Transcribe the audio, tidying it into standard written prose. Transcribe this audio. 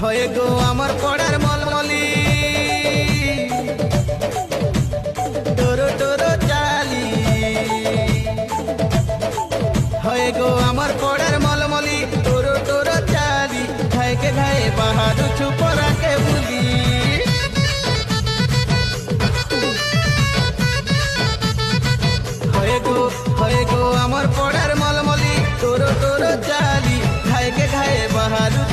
হয়ে গো আমার পড়ার মলমলি টোরো টোরো চালি হয়ে গো আমার পড়ার মলমলি টোরো টোরো চালি ঘায়কে ঘায়ে বাহাদু ছুপরাকে বুলি হয়ে গো আমার পড়ার মলমলি টোরো টোরো চালি ঘায়কে ঘায়ে বাহাদু